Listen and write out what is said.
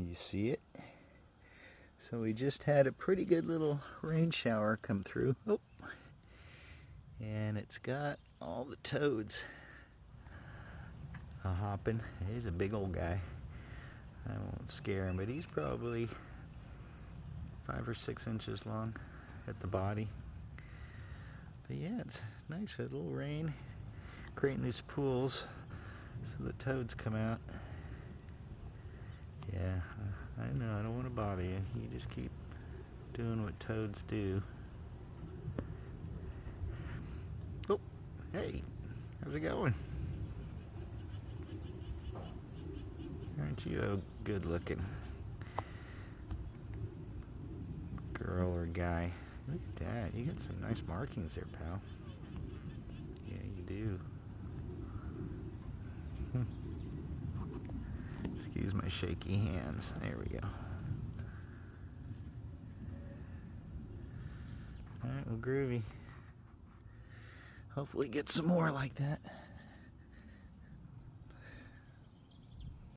You see it? So we just had a pretty good little rain shower come through. Oh, and it's got all the toads hopping. He's a big old guy. I won't scare him, but he's probably 5 or 6 inches long at the body. But yeah, it's nice for a little rain, creating these pools so the toads come out. Yeah, I know, I don't want to bother you. You just keep doing what toads do. Oh, hey, how's it going? Aren't you good looking girl or guy? Look at that, you got some nice markings there, pal. Yeah, you do. Excuse my shaky hands. There we go. Alright, well, groovy. Hopefully get some more like that.